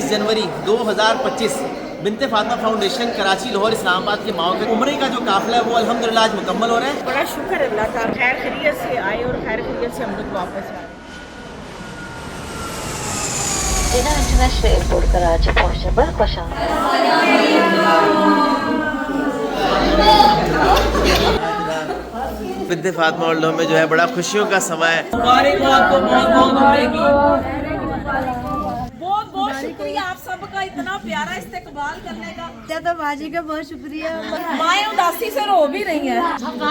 30 जनवरी 2025 बिनते Fatima foundation Karachi, Lahore, Islamabad के माओ के उम्रे का जो काफिला है वो अल्हम्दुलिल्लाह आज मुकम्मल हो रहा है। बड़ा शुक्र अल्लाह का, खैर खैरियत से आए और खैर खैरियत से हम लोग वापस आए। जिना इंटरनेशनल एयरपोर्ट कराची पहुंचने पर खुश बिनते फातिमा वर्ल्ड में जो है बड़ा खुशियों का समय है। बहुत बहुत शुक्रिया आप सबका इतना प्यारा इस्तकबाल करने का। तो बाजी का बहुत शुक्रिया। माएँ उदासी से रो भी रही हैं।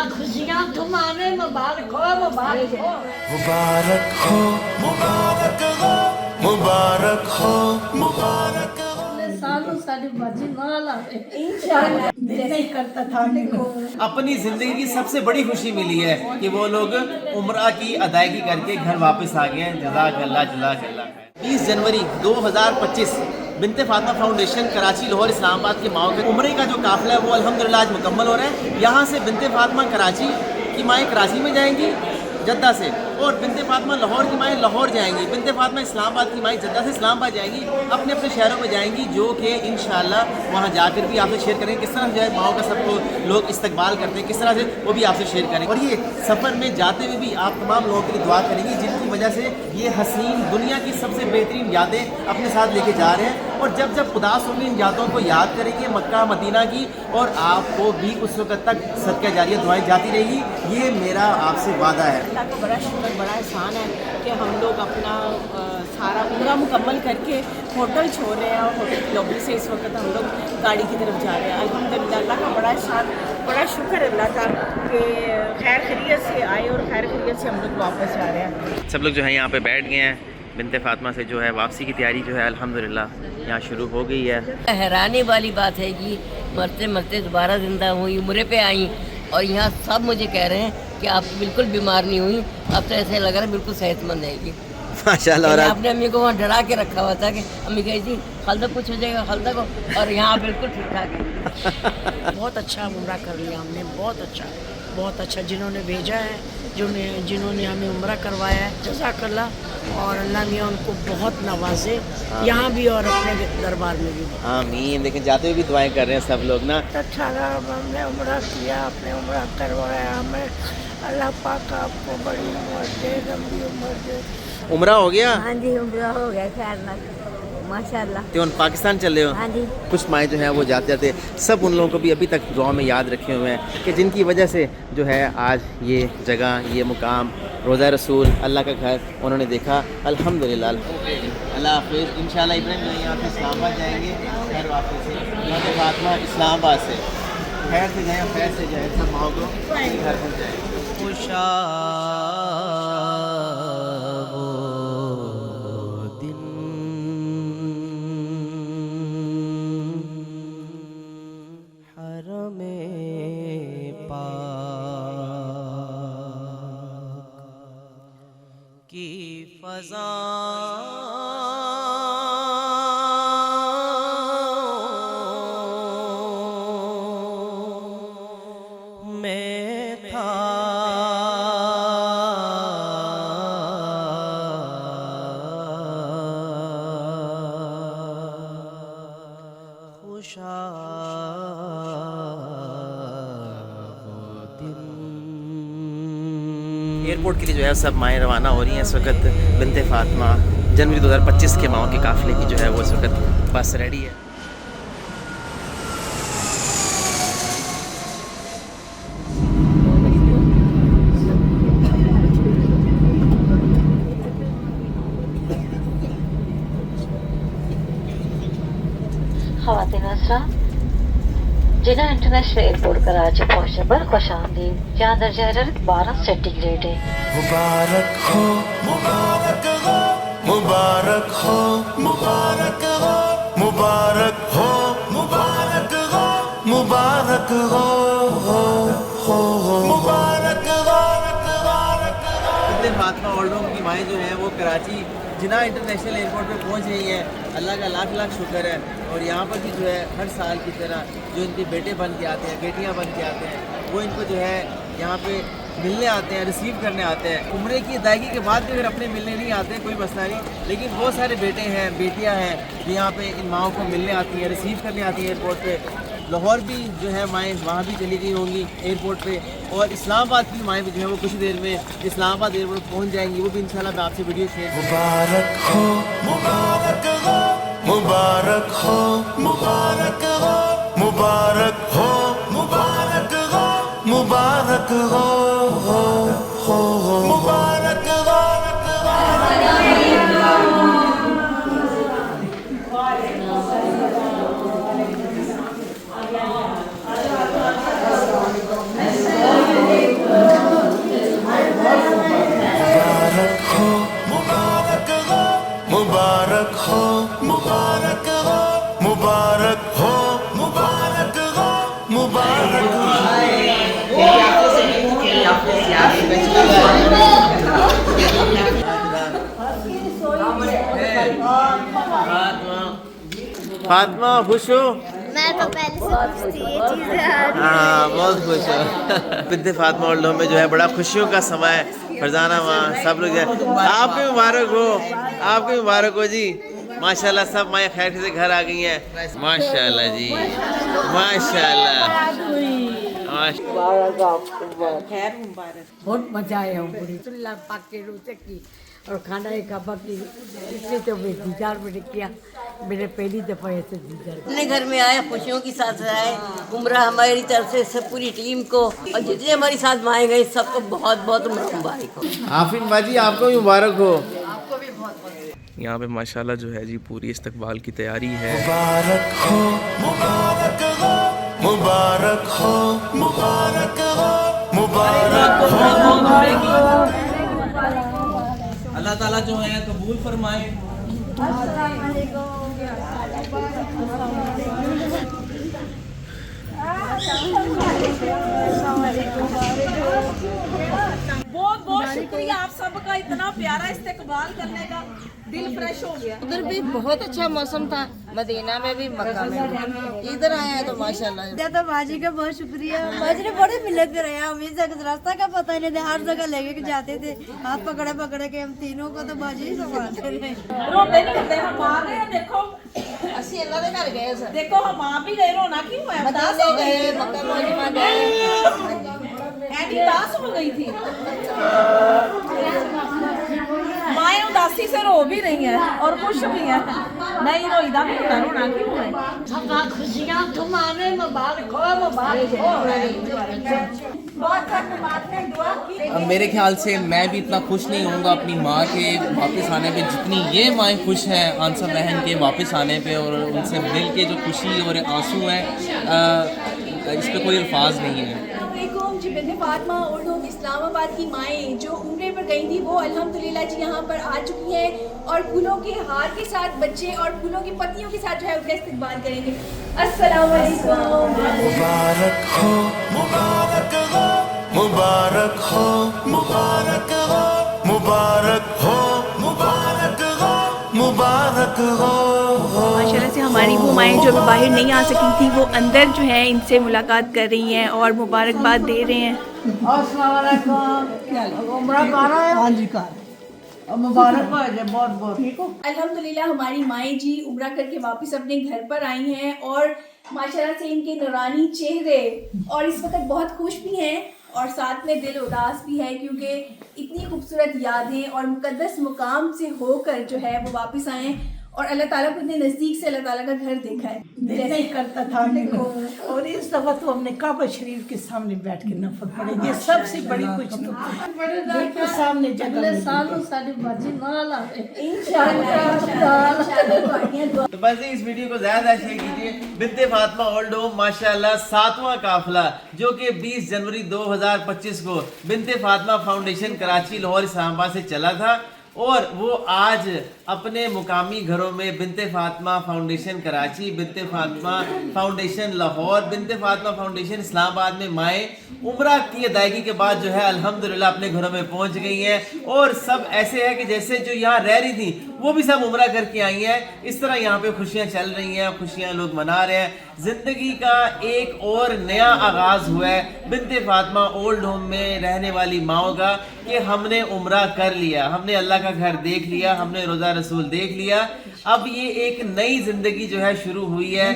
खुशियाँ तुम्हारे मुबारक हो, मुबारक हो, मुबारक हो, मुबारक हो, मुबारक हो, मुबारक हो। सालों सारी बाजी माला इंशाल्लाह दिल नहीं करता था देखो। अपनी जिंदगी की सबसे बड़ी खुशी मिली है कि वो लोग उम्रा की अदायगी करके घर वापस आ गए हैं। जज़ाकल्लाह जज़ाकल्लाह। 30 जनवरी 2025 बिनते फातिमा फाउंडेशन कराची, लाहौर, इस्लामाबाद के माओ के उम्रे का जो काफिला है वो अल्हम्दुलिल्लाह आज मुकम्मल हो रहा है। यहाँ से बिनते फातिमा कराची की माएँ कराची में जाएंगी जद्दा से, और बिनते फातिमा लाहौर की माएँ लाहौर जाएंगी। बिनते फातिमा इस्लामाबाद की माएँ जद्दा से इस्लामाबाद जाएंगी, अपने अपने शहरों में जाएंगी, जो कि इंशाल्लाह वहाँ जाकर भी आपसे शेयर करेंगे किस तरह जो है माओ का सबको लोग इस्तकबाल करते हैं, किस तरह से वो भी आपसे शेयर करेंगे। और ये सफ़र में जाते हुए भी आप तमाम लोगों के लिए दुआ करेंगी जिनकी वजह से ये हसीन दुनिया की सबसे बेहतरीन यादें अपने साथ लेके जा रहे हैं। और जब जब उदास होंगे इन यादों को याद करेंगे मक्का मदीना की, और आपको भी उस वक्त तक सदका जारिया दुआएं जाती रहेगी, ये मेरा आपसे वादा है। अल्लाह का बड़ा शुक्र, बड़ा एहसान है कि हम लोग अपना सारा उम्रा मुकम्मल करके होटल छोड़ रहे हैं और होटल की लॉबी से इस वक्त हम लोग गाड़ी की तरफ जा रहे हैं। अल्हम्दुलिल्लाह अल्लाह का बड़ा एहसान, बड़ा शुक्र अल्लाह का कि खैर खैरियत से आए और खैर खैरियत से हम लोग वापस जा रहे हैं। सब लोग जो है यहाँ पे बैठ गए हैं। बिनते फातिमा से जो है वापसी की तैयारी जो है अल्हम्दुलिल्लाह यहाँ शुरू हो गई है। हैरानी वाली बात है कि मरते मरते दोबारा ज़िंदा हुई, उम्रे पे आई, और यहाँ सब मुझे कह रहे हैं कि आप बिल्कुल बीमार नहीं हुई, अब तो ऐसे लग रहा है बिल्कुल सेहतमंद है। माशाल्लाह। और आपने अम्मी को वहाँ डरा के रखा हुआ था कि अम्मी कही थी खालदा कुछ हो जाएगा खालदा को, और यहाँ बिल्कुल ठीक ठाक है। बहुत अच्छा उम्रा कर लिया हमने, बहुत अच्छा जिन्होंने भेजा है, जिन्होंने हमें उम्रा करवाया है, जज़ाकल्लाह। और अल्लाह ने उनको बहुत नवाजे यहाँ भी और अपने दरबार में भी। आमीन। लेकिन जाते हुए भी दुआएं कर रहे हैं सब लोग ना। अच्छा लगा, हमने उम्रा किया, आपने उम्रा करवाया हमें। अल्लाह पाक आपको बड़ी उम्र दे, लंबी उम्र दे। उम्रा हो गया? हाँ जी, उम्रा हो गया खैर माशाल्लाह। तो पाकिस्तान चल रहे हो? हाँ जी। कुछ माएँ जो हैं वो जाते जाते सब उन लोगों को भी अभी तक दुआ में याद रखे हुए हैं कि जिनकी वजह से जो है आज ये जगह, ये मुकाम, रोज़ा रसूल, अल्लाह का घर उन्होंने देखा। अल्हम्दुलिल्लाह। अल्लाह हाफ़िज़। इंशाल्लाह इब्राहिम जो यहाँ से इस्लामाबाद जाएंगे, खैर वापस से बिनते फातिमा इस्लामाबाद से खैर से जाए, खैर से जाए, सब माओ को घर पर जाए। एयरपोर्ट के लिए जो है सब माएँ रवाना हो रही हैं इस वक्त। बिनते फातिमा जनवरी 2025 के माओ के काफ़िले की जो है वो इस वक्त बस रेडी है। ख़वातीन हज़रात, जिना इंटरनेशनल एयरपोर्ट कराची पहुंचने पर खुश आमदीद, जहाँ दर्जा हरारत 12 सेंटीग्रेड है। मुबारक हो, मुबारक हो, मुबारक हो, मुबारक हो, मुबारक हो, मुबारक हो, मुबारक हो, मुबारक हो। बिनते फातिमा वर्ल्ड की माएँ जो हैं वो कराची जिना इंटरनेशनल एयरपोर्ट पे पहुंच रही हैं। अल्लाह का लाख लाख शुक्र है। और यहाँ पर भी जो है हर साल की तरह जो इनके बेटे बन के आते हैं, बेटियाँ बन के आते हैं, वो इनको जो है यहाँ पे ملنے آتے ہیں, ریسیو کرنے آتے ہیں. عمرے کی ادائیگی کے بعد بھی اگر اپنے ملنے نہیں آتے کوئی مسئلہ نہیں, لیکن بہت سارے بیٹے ہیں, بیٹیاں ہیں یہاں پہ ان ماؤں کو ملنے آتی ہیں, ریسیو کرنے آتی ہیں ایئرپورٹ پہ. لاہور بھی جو ہے مائیں وہاں بھی چلی گئی ہوں گی ایئرپورٹ پہ, اور اسلام آباد کی مائیں بھی جو ہے وہ کچھ دیر میں اسلام آباد ایئرپورٹ پہنچ جائیں گی. وہ بھی انشاءاللہ میں آپ سے ویڈیو شیئر مبارک ہو مبارک ہو مبارک ہو مبارک ہو مبارک ہو مبارک ہو مبارک ہو مبارک ہو. مبارک ہو مبارک ہو مبارک ہو مبارک ہو مبارک فاطمہ خوش ہو؟ میں تو پہلے سے خوش تھی, یہ چیزیں ہاں بہت خوش ہو. بنت فاطمہ اور میں جو ہے بڑا خوشیوں کا سما ہے. فرزانہ وہاں سب لوگ آپ کو مبارک ہو, آپ کو مبارک ہو جی. ماشاءاللہ سب مائیں خیر سے گھر آ گئی ہیں. ماشاءاللہ جی ماشاءاللہ. بہت مزہ آیا ہوں پوری اللہ پاک کے روزے کی اور کھانا کعبہ کی. اس لیے تو میں دیدار میں نے کیا, میرے پہلی دفعہ ایسے دیدار. اپنے گھر میں آئے, خوشیوں کے ساتھ آئے. عمرہ ہماری طرف سے سب پوری ٹیم کو اور جتنے ہماری ساتھ مائیں گئے سب کو بہت بہت عمرہ مبارک ہو. آفرین باجی آپ کو بھی مبارک ہو. یہاں پہ ماشاءاللہ جو ہے جی پوری استقبال کی تیاری ہے. مبارک ہو مبارک ہو مبارک ہو مبارک ہو مبارک ہو. اللہ تعالیٰ جو ہے قبول فرمائے. بہت بہت شکریہ آپ سب کا, اتنا پیارا استقبال کرنے کا, دل فریش ہو گیا. ادھر بھی بہت اچھا موسم تھا, مدینہ میں بھی مکہ میں بھی. ادھر آیا تو ماشاءاللہ تو باجی کا بہت شکریہ. باجی نے بڑی ملت کر رہے ہیں, ہمیں راستہ کا پتہ نہیں تھا, ہر جگہ لے کے جاتے تھے, ہاتھ پکڑے پکڑے کے ہم تینوں کو تو باجی ہی سنبھالتے رہے. روتے نہیں کرتے, ہم آ گئے. دیکھو اسی اللہ کے گھر گئے سر, دیکھو ہم آ بھی گئے, رونا کیوں ہے؟ مدینے گئے, مکہ معظمہ گئے. اینی اداس ہو گئی تھی, مائیں اداسی سے رو بھی رہی ہیں اور خوش بھی ہیں. نہیں روئیدہ بھی ہوتا, رونا کیوں ہے؟ خوشیاں تمہارے مبارک ہو مبارک ہو. بہت بات ہے, دعا کی. میرے خیال سے میں بھی اتنا خوش نہیں ہوں گا اپنی ماں کے واپس آنے پہ جتنی یہ مائیں خوش ہیں آنسر بہن کے واپس آنے پہ, اور ان سے مل کے جو خوشی اور آنسو ہیں اس پہ کوئی الفاظ نہیں ہے. جی بنت فاطمہ اور لوگ اسلام آباد کی مائیں جو عمرے پر گئی تھی وہ الحمدللہ جی یہاں پر آ چکی ہیں, اور پھولوں کے ہار کے ساتھ بچے اور پھولوں کی پتیوں کے ساتھ جو ہے ان کا استقبال کریں گے. السلام علیکم. مبارک ہو مبارک ہو مبارک ہو مبارک ہو مبارک ہو مبارک ہو مبارک ہو. ماشاءاللہ سے ہماری وہ مائیں جو باہر نہیں آ سکی تھی وہ اندر جو ہیں ان سے ملاقات کر رہی ہیں اور مبارکباد دے رہے ہیں. السلام علیکم. عمرہ کر رہے ہیں؟ ہاں جی کر. مبارک ہو جائے بہت بہت. ٹھیک ہو. الحمدللہ ہماری مائیں جی عمرہ کر کے واپس اپنے گھر پر آئی ہیں, اور ماشاءاللہ سے ان کے نورانی چہرے اور اس وقت بہت خوش بھی ہیں, اور ساتھ میں دل اداس بھی ہے کیونکہ اتنی خوبصورت یادیں اور مقدس مقام سے ہو کر جو ہے وہ واپس آئیں, اور اللہ تعالیٰ کو اتنے نزدیک سے اللہ تعالیٰ کا گھر دیکھا ہے. دل نہیں کرتا تھا ہم کو, اور اس دفعہ تو ہم نے کعبہ شریف کے سامنے بیٹھ کے نفل پڑھی. یہ سب سے بڑی کچھ تو دل کے سامنے جگہ سالوں ساری باجی نال آئے تو بس اس ویڈیو کو زیادہ شیئر کیجیے. بنت فاطمہ اولڈ ہوم ماشاءاللہ 7واں قافلہ جو کہ 20 جنوری 2025 کو بنت فاطمہ فاؤنڈیشن کراچی لاہور اسلام آباد سے چلا تھا, اور وہ آج اپنے مقامی گھروں میں بنت فاطمہ فاؤنڈیشن کراچی, بنت فاطمہ فاؤنڈیشن لاہور, بنت فاطمہ فاؤنڈیشن اسلام آباد میں مائیں عمرہ کی ادائیگی کے بعد جو ہے الحمدللہ اپنے گھروں میں پہنچ گئی ہیں, اور سب ایسے ہے کہ جیسے جو یہاں رہ رہی تھیں वो भी सब उम्रा करके आई हैं। इस तरह यहाँ पे खुशियाँ चल रही हैं, खुशियाँ लोग मना रहे हैं। ज़िंदगी का एक और नया आगाज़ हुआ है बिन्ते फातिमा ओल्ड होम में रहने वाली माओ का, कि हमने उम्रा कर लिया, हमने अल्लाह का घर देख लिया, हमने रोज़ा रसूल देख लिया। अब ये एक नई ज़िंदगी जो है शुरू हुई है,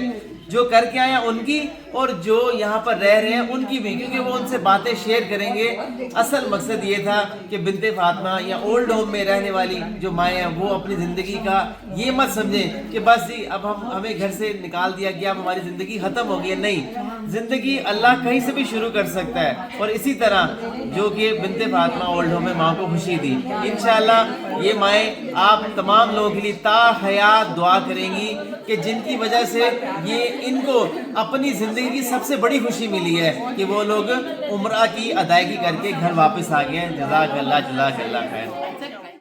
जो करके आए हैं उनकी और जो यहाँ पर रह रहे हैं उनकी भी, क्योंकि वो उनसे बातें शेयर करेंगे। असल मकसद ये था कि बिन्ते फातिमा या ओल्ड होम में रहने वाली जो माएँ हैं वो अपनी ज़िंदगी का ये मत समझें कि बस जी अब हमें घर से निकाल दिया गया, अब हमारी ज़िंदगी ख़त्म हो गई है। नहीं, ज़िंदगी अल्लाह कहीं से भी शुरू कर सकता है। और इसी तरह जो कि बिन्ते फातिमा ओल्ड होम में माँ को खुशी दी, इंशाअल्लाह ये माएँ आप तमाम लोगों के लिए ता हयात दुआ करेंगी कि जिनकी वजह से ये इनको अपनी ज़िंदगी की सबसे बड़ी खुशी मिली है कि वो लोग उम्रा की अदायगी करके घर वापस आ गए हैं। जज़ाकल्लाह खैर।